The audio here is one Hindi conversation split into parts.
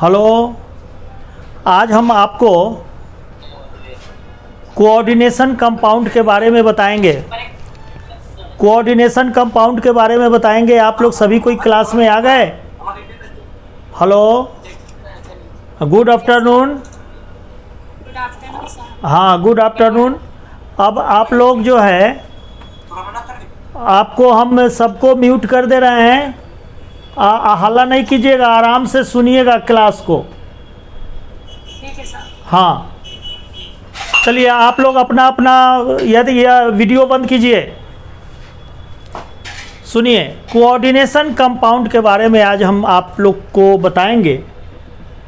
हेलो, आज हम आपको कोऑर्डिनेशन कंपाउंड के बारे में बताएंगे। कोऑर्डिनेशन कंपाउंड के बारे में बताएंगे। आप लोग सभी कोई क्लास में आ गए? Hello, good afternoon. हाँ, गुड आफ्टरनून। अब आप लोग जो है, आपको हम सबको म्यूट कर दे रहे हैं। हल्ला नहीं कीजिएगा, आराम से सुनिएगा क्लास को। ठीक है सर। हाँ, चलिए आप लोग अपना अपना यदि यह वीडियो बंद कीजिए। सुनिए, कोऑर्डिनेशन कंपाउंड के बारे में आज हम आप लोग को बताएंगे।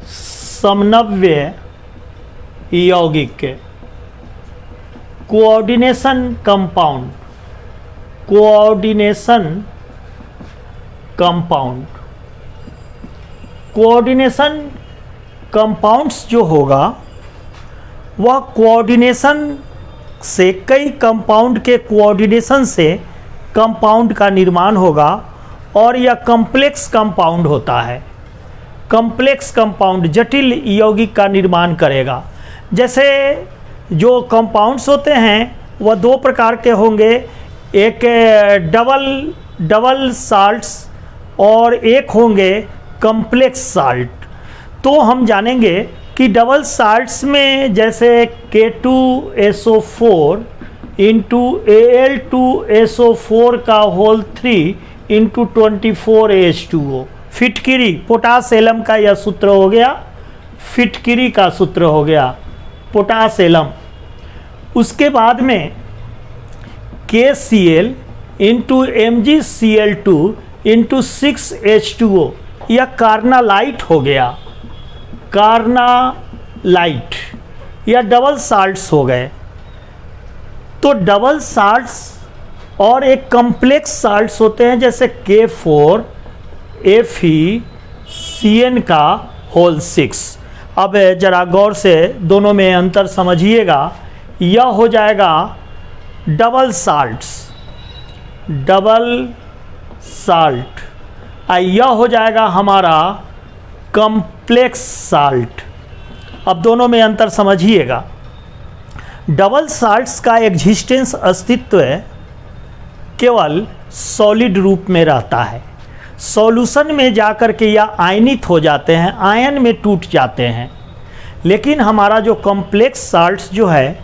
समन्वय यौगिक के coordination compound, coordination compound, coordination compounds जो होगा वह कोऑर्डिनेशन से, कई कंपाउंड के कोऑर्डिनेशन से कंपाउंड का निर्माण होगा और यह कॉम्प्लेक्स कंपाउंड होता है। कॉम्प्लेक्स कंपाउंड जटिल यौगिक का निर्माण करेगा। जैसे जो कंपाउंड्स होते हैं वह दो प्रकार के होंगे, एक डबल साल्ट्स और एक होंगे कॉम्प्लेक्स साल्ट। तो हम जानेंगे कि डबल साल्ट्स में जैसे K2SO4 इंटू Al2SO4 का होल 3 इंटू 24H2O, फिटकिरी पोटास एलम का यह सूत्र हो गया, फिटकिरी का सूत्र हो गया पोटास एलम। उसके बाद में KCl into MgCl2 into 6H2O, यह कार्नालाइट हो गया, कार्नालाइट। यह डबल साल्ट्स हो गए। तो डबल साल्ट्स और एक कॉम्प्लेक्स साल्ट्स होते हैं जैसे K4FeCN का होल 6। अब जरा गौर से दोनों में अंतर समझिएगा। यह हो जाएगा डबल साल्ट्स, डबल साल्ट। यह हो जाएगा हमारा कॉम्प्लेक्स साल्ट। अब दोनों में अंतर समझिएगा। डबल साल्ट्स का एग्जिस्टेंस, अस्तित्व केवल सॉलिड रूप में रहता है। सॉल्यूशन में जाकर के यह आयनित हो जाते हैं, आयन में टूट जाते हैं। लेकिन हमारा जो कॉम्प्लेक्स साल्ट्स जो है,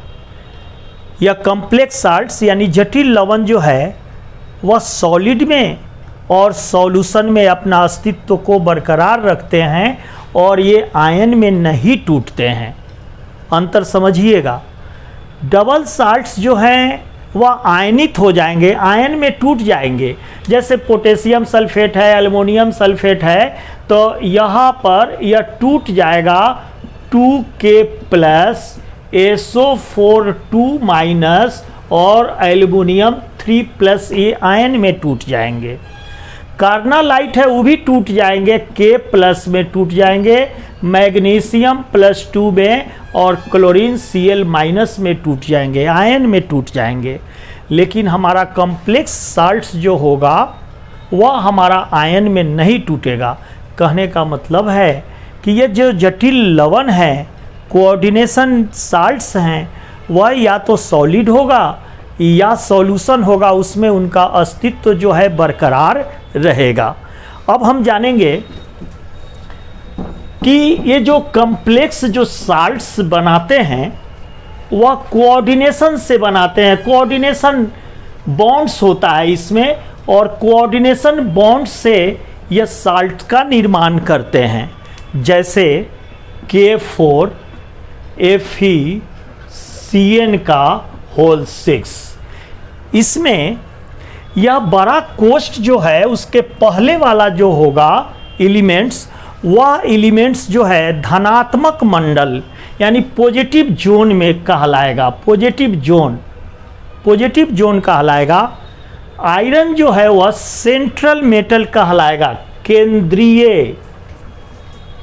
यह कॉम्प्लेक्स साल्ट्स यानी जटिल लवण जो है वह सॉलिड में और सॉल्यूशन में अपना अस्तित्व को बरकरार रखते हैं और ये आयन में नहीं टूटते हैं। अंतर समझिएगा। डबल साल्ट्स जो हैं वह आयनित हो जाएंगे, आयन में टूट जाएंगे। जैसे पोटेशियम सल्फेट है, एल्युमिनियम सल्फेट है, तो यहाँ पर यह टूट जाएगा 2K+ SO4 2- और एल्युमिनियम 3+ ये आयन में टूट जाएंगे। कार्नालाइट है, वो भी टूट जाएंगे, K+ में टूट जाएंगे, मैग्नीशियम +2 में और क्लोरीन Cl- में टूट जाएंगे, आयन में टूट जाएंगे। लेकिन हमारा कॉम्प्लेक्स साल्ट्स जो होगा वह हमारा आयन में नहीं टूटेगा। कहने का मतलब है कि ये जो जटिल लवण है, कोऑर्डिनेशन साल्ट्स हैं, वह या तो सॉलिड होगा या सॉल्यूशन होगा, उसमें उनका अस्तित्व जो है बरकरार रहेगा। अब हम जानेंगे कि ये जो कॉम्प्लेक्स जो साल्ट्स बनाते हैं वह कोऑर्डिनेशन से बनाते हैं। कोऑर्डिनेशन बॉन्ड्स होता है इसमें, और कोऑर्डिनेशन बॉन्ड से ये साल्ट का निर्माण करते हैं। जैसे K4FeCN का होल 6, इसमें यह बड़ा कोष्ठ जो है उसके पहले वाला जो होगा एलिमेंट्स, वह एलिमेंट्स जो है धनात्मक मंडल यानी पॉजिटिव जोन में कहलाएगा, पॉजिटिव जोन कहलाएगा। आयरन जो है वह सेंट्रल मेटल कहलाएगा,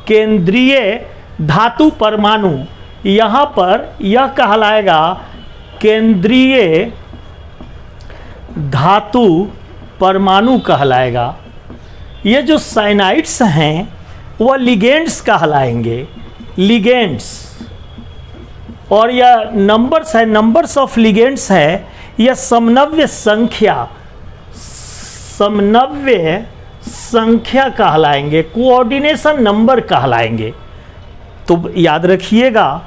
केंद्रीय धातु परमाणु। यहाँ पर यह कहलाएगा केंद्रीय धातु परमाणु कहलाएगा। ये जो साइनाइड्स हैं वह लिगेंड्स कहलाएंगे, लिगेंड्स। और यह नंबर्स है, नंबर्स ऑफ लिगेंड्स है, यह समनव्य संख्या, समनव्य संख्या कहलाएंगे, कोऑर्डिनेशन नंबर कहलाएंगे। तो याद रखिएगा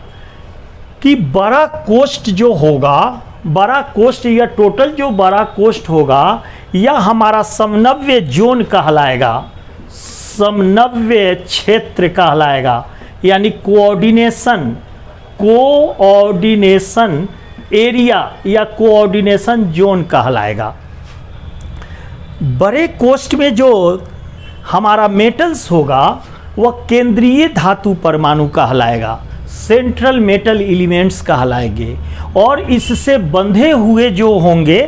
कि बड़ा कोष्ठ जो होगा, बड़ा कोष्ठ या टोटल जो बड़ा कोष्ठ होगा, यह हमारा समनव्य जोन कहलाएगा, समनव्य क्षेत्र कहलाएगा, यानी कोऑर्डिनेशन, कोऑर्डिनेशन एरिया या कोऑर्डिनेशन जोन कहलाएगा। बड़े कोष्ठ में जो हमारा मेटल्स होगा वह केंद्रीय धातु परमाणु कहलाएगा, सेंट्रल मेटल एलिमेंट्स कहलाएंगे। और इससे बंधे हुए जो होंगे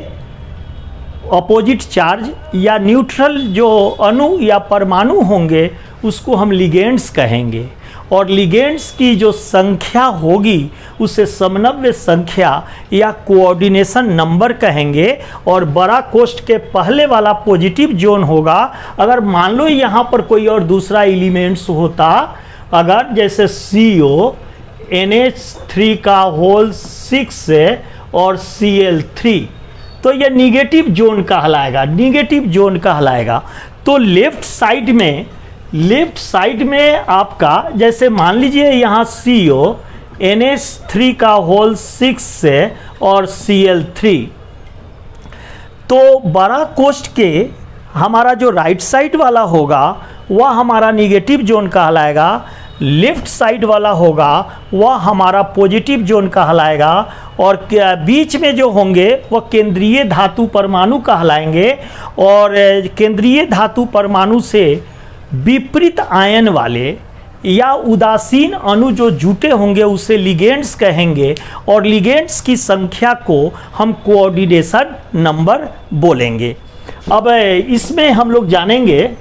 अपोजिट चार्ज या न्यूट्रल जो अणु या परमाणु होंगे उसको हम लिगेंड्स कहेंगे। और लिगेंड्स की जो संख्या होगी उसे समनव्य संख्या या कोऑर्डिनेशन नंबर कहेंगे। और बड़ा कोष्ठ के पहले वाला पॉजिटिव जोन होगा। अगर मान लो यहाँ पर कोई और दूसरा एलिमेंट्स होता, अगर जैसे CO NH3 का होल 6 और Cl3, तो यह निगेटिव जोन कहलाएगा, निगेटिव जोन कहलाएगा। तो लेफ्ट साइड में आपका जैसे मान लीजिए यहाँ CO NH3 का होल 6 और Cl3, तो बड़ा कोष्ठ के हमारा जो राइट साइड वाला होगा वह हमारा निगेटिव जोन कहलाएगा, लेफ्ट साइड वाला होगा वह हमारा पॉजिटिव जोन कहलाएगा। और बीच में जो होंगे वह केंद्रीय धातु परमाणु कहलाएंगे। और केंद्रीय धातु परमाणु से विपरीत आयन वाले या उदासीन अणु जो जुटे होंगे उसे लिगेंड्स कहेंगे। और लिगेंड्स की संख्या को हम कोऑर्डिनेशन नंबर बोलेंगे। अब इसमें हम लोग जानेंगे,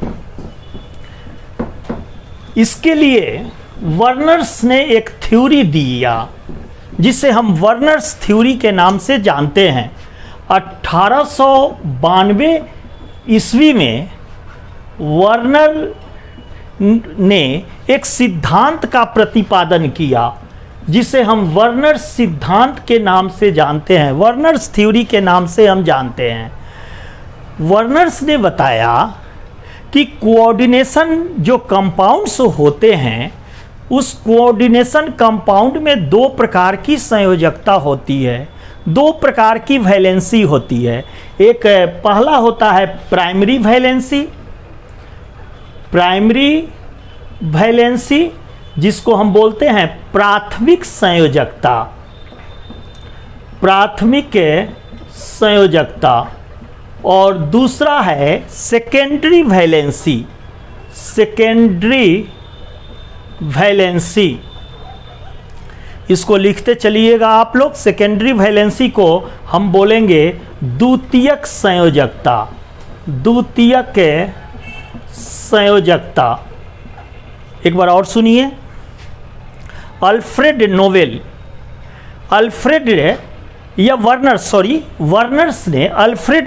इसके लिए वर्नर्स ने एक थ्योरी दिया जिसे हम वर्नर्स थ्योरी के नाम से जानते हैं। 1892 ईस्वी में वर्नर ने एक सिद्धांत का प्रतिपादन किया जिसे हम वर्नर्स सिद्धांत के नाम से जानते हैं, वर्नर्स थ्योरी के नाम से हम जानते हैं। वर्नर्स ने बताया कि कोऑर्डिनेशन जो कंपाउंड्स होते हैं उस कोऑर्डिनेशन कंपाउंड में दो प्रकार की संयोजकता होती है, दो प्रकार की वैलेंसी होती है। एक पहला होता है प्राइमरी वैलेंसी, जिसको हम बोलते हैं प्राथमिक संयोजकता, प्राथमिक संयोजकता। और दूसरा है सेकेंडरी वैलेंसी, इसको लिखते चलिएगा आप लोग। सेकेंडरी वैलेंसी को हम बोलेंगे द्वितीयक संयोजकता, द्वितीयक संयोजकता। एक बार और सुनिए, अल्फ्रेड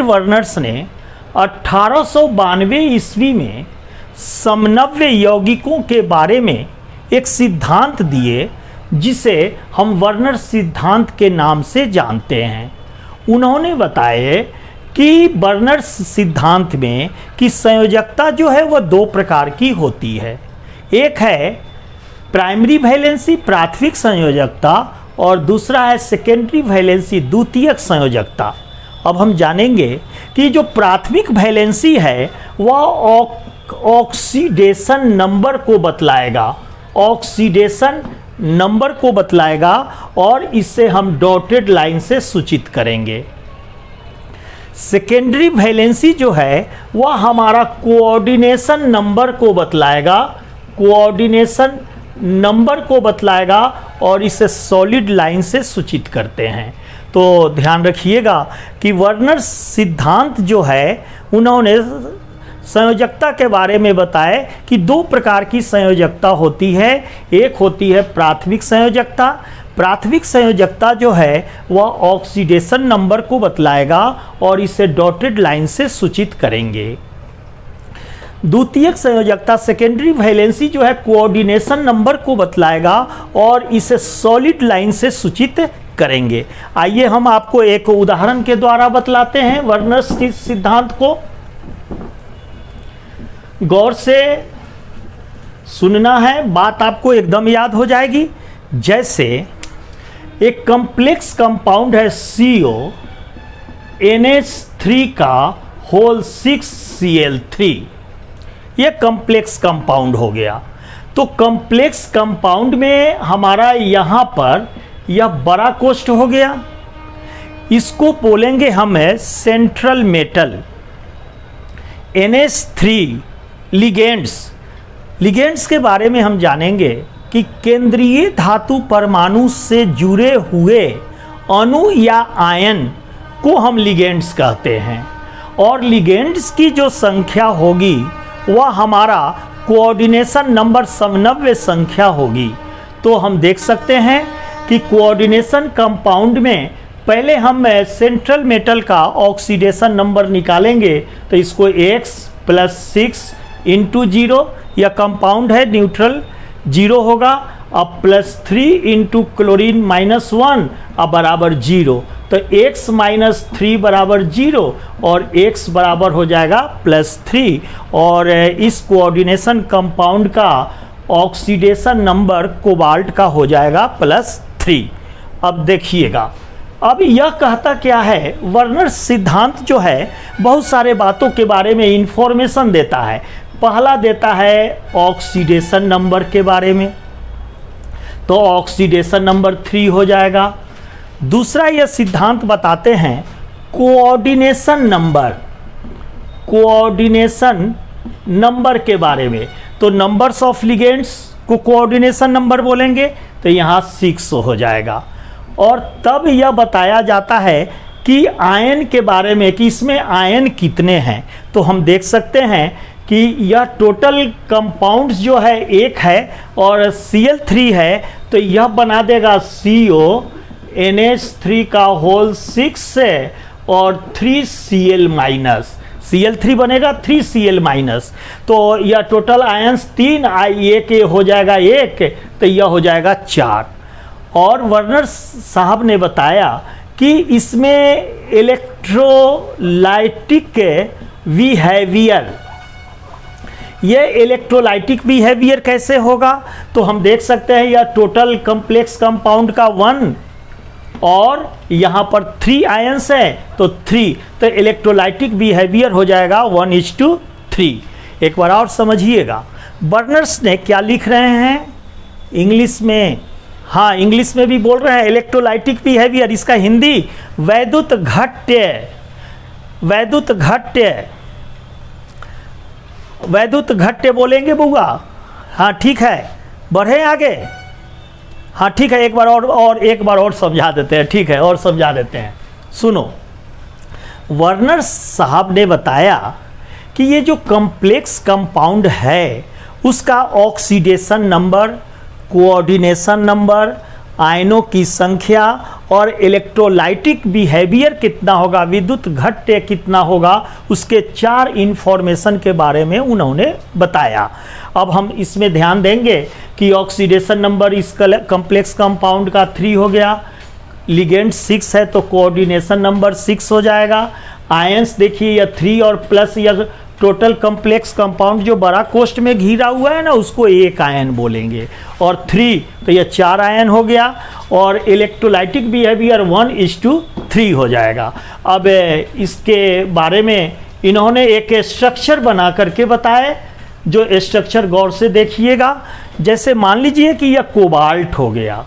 वर्नर्स ने 1892 ईस्वी में समनव्य यौगिकों के बारे में एक सिद्धांत दिए जिसे हम वर्नर सिद्धांत के नाम से जानते हैं। उन्होंने बताए कि वर्नर सिद्धांत में कि संयोजकता जो है वह दो प्रकार की होती है। एक है प्राइमरी वैलेंसी, प्राथमिक संयोजकता, और दूसरा है सेकेंडरी वैलेंसी, द्वितीयक संयोजकता। अब हम जानेंगे कि जो प्राथमिक वैलेंसी है वह ऑक्सीडेशन नंबर को बतलाएगा, ऑक्सीडेशन नंबर को बतलाएगा, और इसे हम डॉटेड लाइन से सूचित करेंगे। सेकेंडरी वैलेंसी जो है वह हमारा कोऑर्डिनेशन नंबर को बतलाएगा, कोऑर्डिनेशन नंबर को बतलाएगा, और इसे सॉलिड लाइन से सूचित करते हैं। तो ध्यान रखिएगा कि वर्नर सिद्धांत जो है उन्होंने संयोजकता के बारे में बताया कि दो प्रकार की संयोजकता होती है। एक होती है प्राथमिक संयोजकता, प्राथमिक संयोजकता जो है वह ऑक्सीडेशन नंबर को बतलाएगा और इसे डॉटेड लाइन से सूचित करेंगे। द्वितीयक संयोजकता सेकेंडरी वैलेंसी जो है कोऑर्डिनेशन नंबर को बतलाएगा और इसे सॉलिड लाइन से सूचित करेंगे। आइए हम आपको एक उदाहरण के द्वारा बतलाते हैं वर्नर्स सिद्धांत को। गौर से सुनना है, बात आपको एकदम याद हो जाएगी। जैसे एक कॉम्प्लेक्स कंपाउंड है CO NH3 का होल 6Cl3, यह कॉम्प्लेक्स कंपाउंड हो गया। तो कॉम्प्लेक्स कंपाउंड में हमारा यहाँ पर यह बड़ा कोष्ठ हो गया, इसको बोलेंगे हमें सेंट्रल मेटल। NH3 लिगेंड्स के बारे में हम जानेंगे कि केंद्रीय धातु परमाणु से जुड़े हुए अणु या आयन को हम लिगेंड्स कहते हैं, और लिगेंड्स की जो संख्या होगी वह हमारा कोऑर्डिनेशन नंबर समन्वय संख्या होगी। तो हम देख सकते हैं कि कोऑर्डिनेशन कंपाउंड में पहले हम सेंट्रल मेटल का ऑक्सीडेशन नंबर निकालेंगे, तो इसको X + 6 × 0, यह कंपाउंड है न्यूट्रल, 0 होगा। अब +3 × क्लोरीन -1 अब बराबर 0, तो X - 3 बराबर 0 और X बराबर हो जाएगा +3, और इस कोऑर्डिनेशन कंपाउंड का ऑक्सीडेशन नंबर कोबाल्ट का हो जाएगा +3। अब देखिएगा, अब यह कहता क्या है, वर्नर सिद्धांत जो है बहुत सारे बातों के बारे में इंफॉर्मेशन देता है। पहला देता है ऑक्सीडेशन नंबर के बारे में, तो ऑक्सीडेशन नंबर 3 हो जाएगा। दूसरा यह सिद्धांत बताते हैं कोऑर्डिनेशन नंबर के बारे में, तो नंबर्स ऑफ लिगेंड्स को कोऑर्डिनेशन नंबर बोलेंगे, तो यहाँ 6 हो जाएगा। और तब यह बताया जाता है कि आयन के बारे में कि इसमें आयन कितने हैं, तो हम देख सकते हैं कि यह टोटल कंपाउंड्स जो है 1 है और Cl3 है, तो यह बना देगा CO NH3 का होल 6 से और 3Cl-, Cl3 बनेगा 3Cl-, तो यह टोटल आयंस 3 I1 हो जाएगा 1, तो यह हो जाएगा 4। और वर्नर साहब ने बताया कि इसमें इलेक्ट्रोलाइटिक बिहेवियर, ये इलेक्ट्रोलाइटिक बिहेवियर कैसे होगा, तो हम देख सकते हैं यह टोटल कॉम्प्लेक्स कंपाउंड का 1 और यहाँ पर 3 आयंस है, तो 3, तो इलेक्ट्रोलाइटिक बिहेवियर हो जाएगा 1:3। एक बार और समझिएगा, बर्नर्स ने क्या लिख रहे हैं इंग्लिश में, हाँ इंग्लिश में भी बोल रहे हैं इलेक्ट्रोलाइटिक बिहेवियर, इसका हिंदी वैद्युत घट्य बोलेंगे बुआ। हाँ ठीक है, बढ़े आगे। हाँ ठीक है, एक बार और समझा देते हैं, ठीक है और समझा देते हैं। सुनो, वर्नर साहब ने बताया कि ये जो कॉम्प्लेक्स कंपाउंड है उसका ऑक्सीडेशन नंबर, कोऑर्डिनेशन नंबर, आयनों की संख्या और इलेक्ट्रोलाइटिक बिहेवियर कितना होगा, विद्युत घट्य कितना होगा, उसके 4 इंफॉर्मेशन के बारे में उन्होंने बताया। अब हम इसमें ध्यान देंगे कि ऑक्सीडेशन नंबर इस कॉम्प्लेक्स कंपाउंड का 3 हो गया, लिगेंड 6 है तो कोऑर्डिनेशन नंबर 6 हो जाएगा। आयंस देखिए यह 3 और प्लस यह टोटल कॉम्प्लेक्स कंपाउंड जो बड़ा कोष्ठ में घिरा हुआ है ना उसको 1 आयन बोलेंगे, और 3 तो यह 4 आयन हो गया, और इलेक्ट्रोलाइटिक बिहेवियर 1:3 हो जाएगा। अब इसके बारे में इन्होंने एक स्ट्रक्चर बना करके बताए, जो स्ट्रक्चर गौर से देखिएगा। जैसे मान लीजिए कि यह कोबाल्ट हो गया,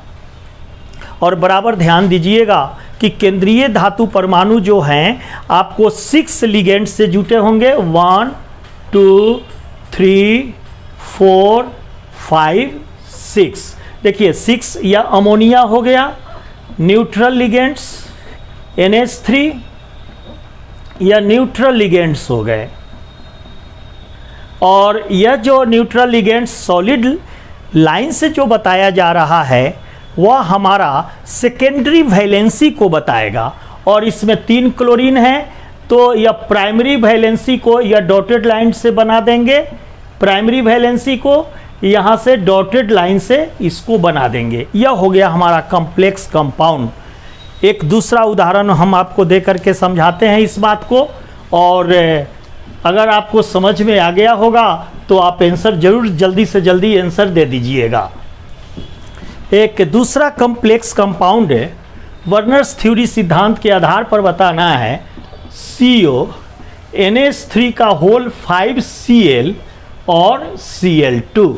और बराबर ध्यान दीजिएगा कि केंद्रीय धातु परमाणु जो हैं आपको 6 लिगेंड से जुटे होंगे, 1 2 3 4 5 6। देखिए 6 या अमोनिया हो गया, न्यूट्रल लिगेंड्स NH3 या न्यूट्रल लिगेंड्स हो गए, और यह जो न्यूट्रल लिगेंड्स सॉलिड लाइन से जो बताया जा रहा है वह हमारा सेकेंडरी वैलेंसी को बताएगा, और इसमें 3 क्लोरीन है, तो यह प्राइमरी वैलेंसी को यह डॉटेड लाइन से बना देंगे, प्राइमरी वैलेंसी को यहाँ से डॉटेड लाइन से इसको बना देंगे। यह हो गया हमारा कॉम्प्लेक्स कंपाउंड। एक दूसरा उदाहरण हम आपको दे करके समझाते हैं इस बात को, और अगर आपको समझ में आ गया होगा तो आप आंसर जरूर जल्दी से जल्दी आंसर दे दीजिएगा। एक दूसरा कॉम्प्लेक्स कंपाउंड है, वर्नर्स थ्योरी सिद्धांत के आधार पर बताना है CO NH3 का होल 5Cl और Cl2।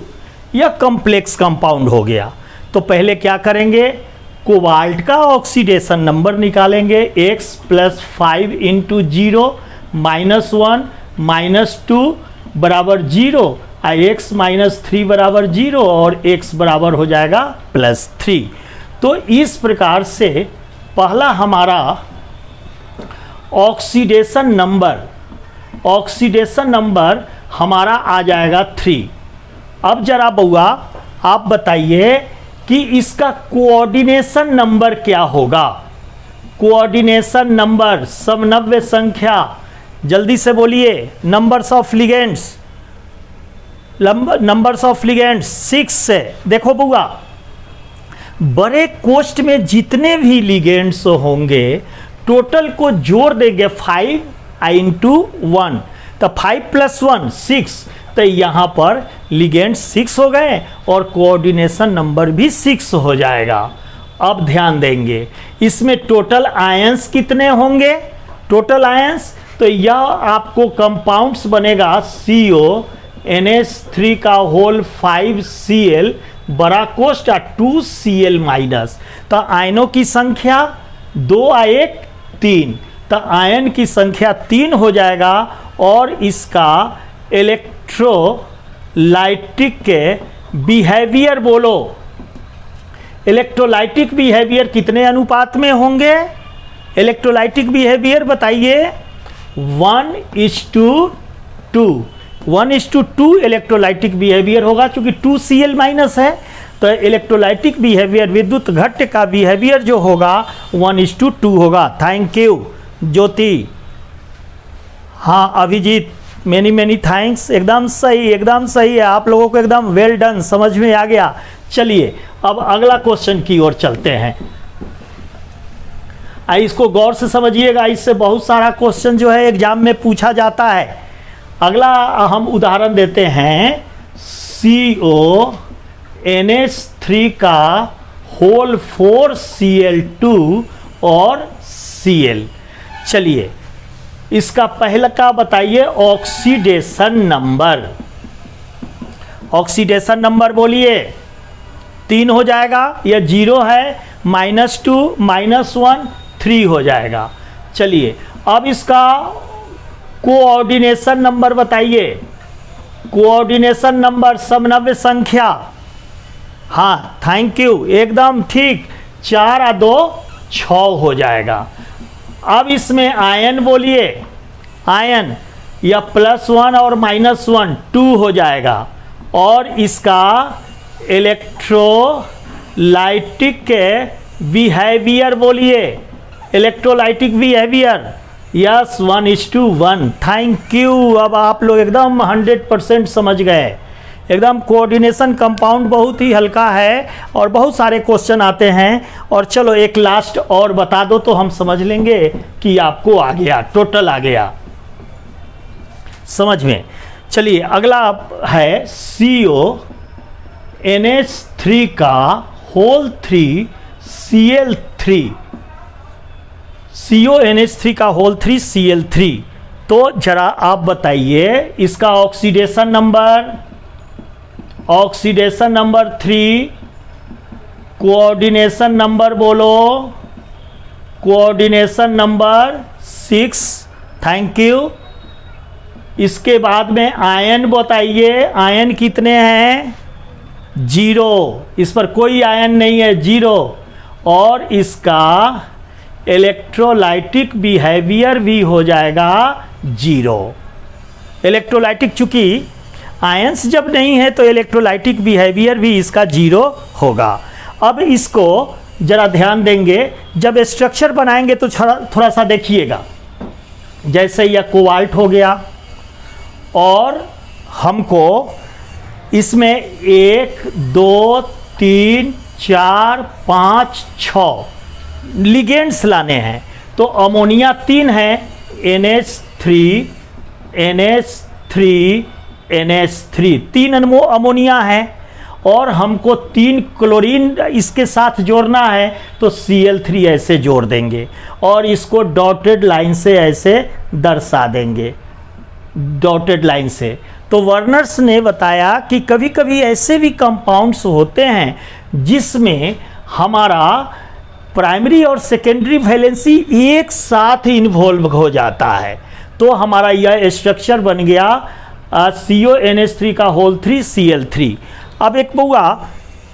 यह कॉम्प्लेक्स कंपाउंड हो गया। तो पहले क्या करेंगे, कोबाल्ट का ऑक्सीडेशन नंबर निकालेंगे, x + 5 × 0 -1 -2 बराबर 0, x - 3 बराबर 0 और x बराबर हो जाएगा +3। तो इस प्रकार से पहला हमारा ऑक्सीडेशन नंबर हमारा आ जाएगा 3। अब जरा बउआ आप बताइए कि इसका कोऑर्डिनेशन नंबर क्या होगा। कोऑर्डिनेशन नंबर, समनव्य संख्या, जल्दी से बोलिए। नंबर्स ऑफ लिगेंड्स, 6 है। देखो बउआ, बड़े कोष्ठ में जितने भी लिगेंड्स होंगे टोटल को जोड़ देंगे 5 × 1, तो 5 + 1 6, तो यहाँ पर लिगेंड 6 हो गए और कोऑर्डिनेशन नंबर भी 6 हो जाएगा। अब ध्यान देंगे इसमें टोटल आयंस कितने होंगे, टोटल आयंस, तो यह आपको कंपाउंड्स बनेगा CO NH3 का होल 5Cl बड़ा कोष्ठ 2Cl-, तो आयनों की संख्या 2 और 1 3, तो आयन की संख्या 3 हो जाएगा। और इसका इलेक्ट्रोलाइटिक के बिहेवियर बोलो, इलेक्ट्रोलाइटिक बिहेवियर कितने अनुपात में होंगे, इलेक्ट्रोलाइटिक बिहेवियर बताइए। 1:2, 1:2 इलेक्ट्रोलाइटिक बिहेवियर होगा, क्योंकि 2Cl- है, तो इलेक्ट्रोलाइटिक बिहेवियर, विद्युत घट्ट का बिहेवियर जो होगा 1:2 होगा। थैंक यू ज्योति। हाँ अभिजीत, मेनी थैंक्स, एकदम सही है, आप लोगों को एकदम वेल डन, समझ में आ गया। चलिए अब अगला क्वेश्चन की ओर चलते हैं। इसको गौर से समझिएगा, इससे बहुत सारा क्वेश्चन जो है एग्जाम में पूछा जाता है। अगला हम उदाहरण देते हैं CO NH3 का होल 4Cl2 और Cl। चलिए इसका पहला का बताइए ऑक्सीडेशन नंबर। ऑक्सीडेशन नंबर बोलिए। 3 हो जाएगा, यह 0 है, -2 -1 3 हो जाएगा। चलिए अब इसका कोऑर्डिनेशन नंबर बताइए। कोऑर्डिनेशन नंबर, समनव्य संख्या। हाँ थैंक यू, एकदम ठीक, 4 और 2 6 हो जाएगा। अब इसमें आयन बोलिए, आयन, या +1 और -1 2 हो जाएगा। और इसका इलेक्ट्रोलाइटिक के बिहेवियर बोलिए, electrolytic behaviour, yes 1:1। Thank you, अब आप लोग एकदम 100% समझ गए। एकदम कोऑर्डिनेशन कंपाउंड बहुत ही हल्का है और बहुत सारे क्वेश्चन आते हैं। और चलो एक लास्ट और बता दो तो हम समझ लेंगे कि आपको आ गया, टोटल आ गया समझ में। चलिए अगला है CO NH3 का होल 3Cl3। CO NH3 का होल 3Cl3। तो जरा आप बताइए इसका oxidation number, oxidation number 3, coordination number बोलो, कोऑर्डिनेशन नंबर 6। Thank you. इसके बाद में आयन बताइए, आयन कितने हैं, 0, इस पर कोई आयन नहीं है, 0। और इसका इलेक्ट्रोलाइटिक बिहेवियर भी हो जाएगा 0। इलेक्ट्रोलाइटिक, चूंकि आयंस जब नहीं है तो इलेक्ट्रोलाइटिक बिहेवियर भी इसका 0 होगा। अब इसको जरा ध्यान देंगे, जब स्ट्रक्चर बनाएंगे तो थोड़ा सा देखिएगा। जैसे यह कोबाल्ट हो गया, और हमको इसमें 1 2 3 4 5 6 लिगेंड्स लाने हैं। तो अमोनिया 3 है, NH3 NH3 NH3, 3 अमोनिया है, और हमको 3 क्लोरीन इसके साथ जोड़ना है, तो Cl3 ऐसे जोड़ देंगे और इसको डॉटेड लाइन से ऐसे दर्शा देंगे, डॉटेड लाइन से। तो वर्नर्स ने बताया कि कभी कभी ऐसे भी कंपाउंड्स होते हैं जिसमें हमारा प्राइमरी और सेकेंडरी वैलेंसी एक साथ इन्वॉल्व हो जाता है, तो हमारा यह स्ट्रक्चर बन गया CONH3 का होल 3 Cl3। अब एक बुआ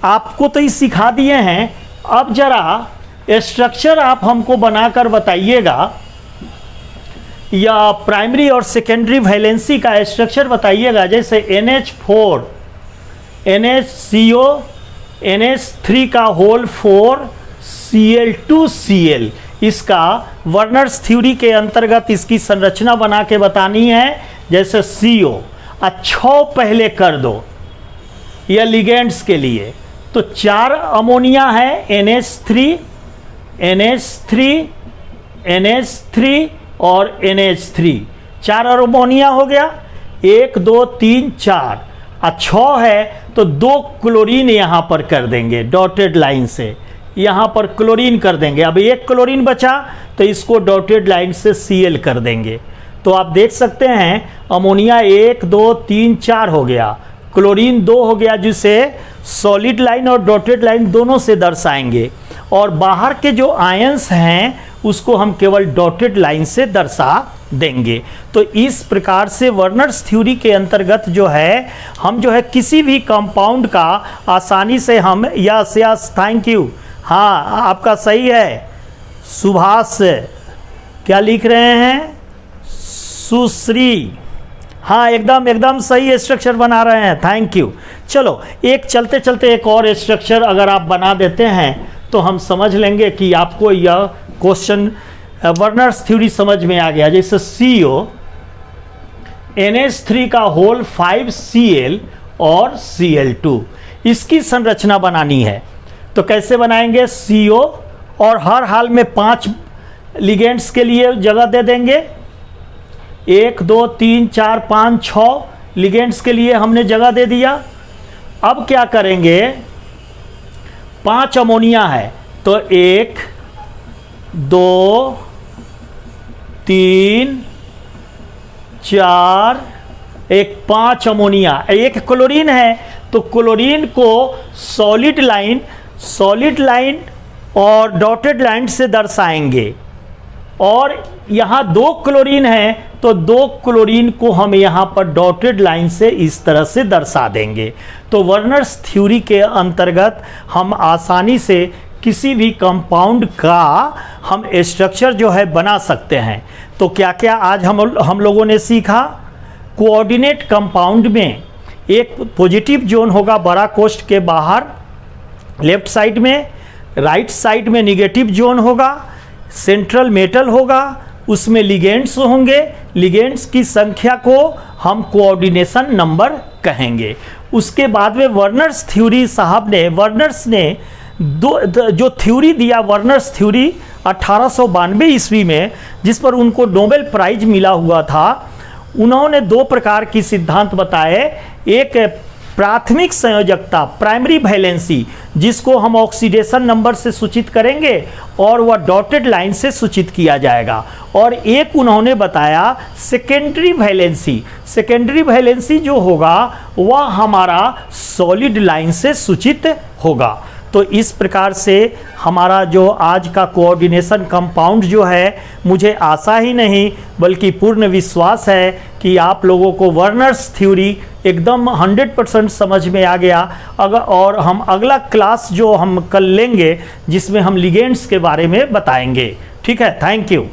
आपको तो ये सिखा दिए हैं, अब जरा स्ट्रक्चर आप हमको बनाकर बताइएगा, या प्राइमरी और सेकेंडरी वैलेंसी का स्ट्रक्चर बताइएगा। जैसे NH4 NHCO NH3 का होल 4 Cl2Cl, इसका वर्नर्स थ्योरी के अंतर्गत इसकी संरचना बना के बतानी है। जैसे CO 6 पहले कर दो यह लिगेंड्स के लिए, तो 4 अमोनिया है, NH3 NH3 और NH3, 4 अमोनिया हो गया, 1 2 3 4, 6 है तो 2 क्लोरीन यहाँ पर कर देंगे डॉटेड लाइन से, यहाँ पर क्लोरीन कर देंगे। अब 1 क्लोरीन बचा तो इसको डॉटेड लाइन से Cl कर देंगे। तो आप देख सकते हैं अमोनिया 1 2 3 4 हो गया, क्लोरीन 2 हो गया, जिसे सॉलिड लाइन और डॉटेड लाइन दोनों से दर्शाएंगे, और बाहर के जो आयंस हैं उसको हम केवल डॉटेड लाइन से दर्शा देंगे। तो इस प्रकार से वर्नर्स थ्योरी के अंतर्गत जो है हम जो है किसी भी कंपाउंड का आसानी से हम, यस थैंक यू, हाँ आपका सही है, सुभाष क्या लिख रहे हैं, सुश्री, हाँ एकदम सही स्ट्रक्चर बना रहे हैं, थैंक यू। चलो एक चलते चलते एक और स्ट्रक्चर अगर आप बना देते हैं तो हम समझ लेंगे कि आपको यह क्वेश्चन वर्नर्स थ्योरी समझ में आ गया। जैसे CO NH3 का होल 5 Cl और Cl2, इसकी संरचना बनानी है, तो कैसे बनाएंगे? CO और हर हाल में 5 लिगेंड्स के लिए जगह दे देंगे, 1 2 3 4 5 6 लिगेंड्स के लिए हमने जगह दे दिया। अब क्या करेंगे, 5 अमोनिया है तो 1 2 3 4, 5 अमोनिया, 1 क्लोरीन है तो क्लोरीन को सॉलिड लाइन और डॉटेड लाइन से दर्शाएंगे, और यहाँ 2 क्लोरीन है तो 2 क्लोरीन को हम यहाँ पर डॉटेड लाइन से इस तरह से दर्शा देंगे। तो वर्नर्स थ्योरी के अंतर्गत हम आसानी से किसी भी कंपाउंड का हम स्ट्रक्चर जो है बना सकते हैं। तो क्या क्या आज हम लोगों ने सीखा? कोऑर्डिनेट कंपाउंड में एक पॉजिटिव जोन होगा बड़ा कोष्ठ के बाहर लेफ्ट साइड में, राइट साइड में निगेटिव जोन होगा, सेंट्रल मेटल होगा, उसमें लिगेंड्स होंगे, लिगेंड्स की संख्या को हम कोऑर्डिनेशन नंबर कहेंगे। उसके बाद में वर्नर्स थ्योरी साहब ने, वर्नर्स ने जो थ्योरी दिया, वर्नर्स थ्योरी 1892 ईस्वी में, जिस पर उनको नोबेल प्राइज मिला हुआ था, उन्होंने 2 प्रकार की सिद्धांत बताए। एक प्राथमिक संयोजकता, प्राइमरी वैलेंसी, जिसको हम ऑक्सीडेशन नंबर से सूचित करेंगे और वह डॉटेड लाइन से सूचित किया जाएगा, और एक उन्होंने बताया सेकेंडरी वैलेंसी। सेकेंडरी वैलेंसी जो होगा वह हमारा सॉलिड लाइन से सूचित होगा। तो इस प्रकार से हमारा जो आज का कोऑर्डिनेशन कंपाउंड जो है, मुझे आशा ही नहीं बल्कि पूर्ण विश्वास है कि आप लोगों को वर्नर्स थ्योरी एकदम 100% समझ में आ गया। और हम अगला क्लास जो हम कल लेंगे जिसमें हम लिगेंड्स के बारे में बताएंगे। ठीक है, थैंक यू।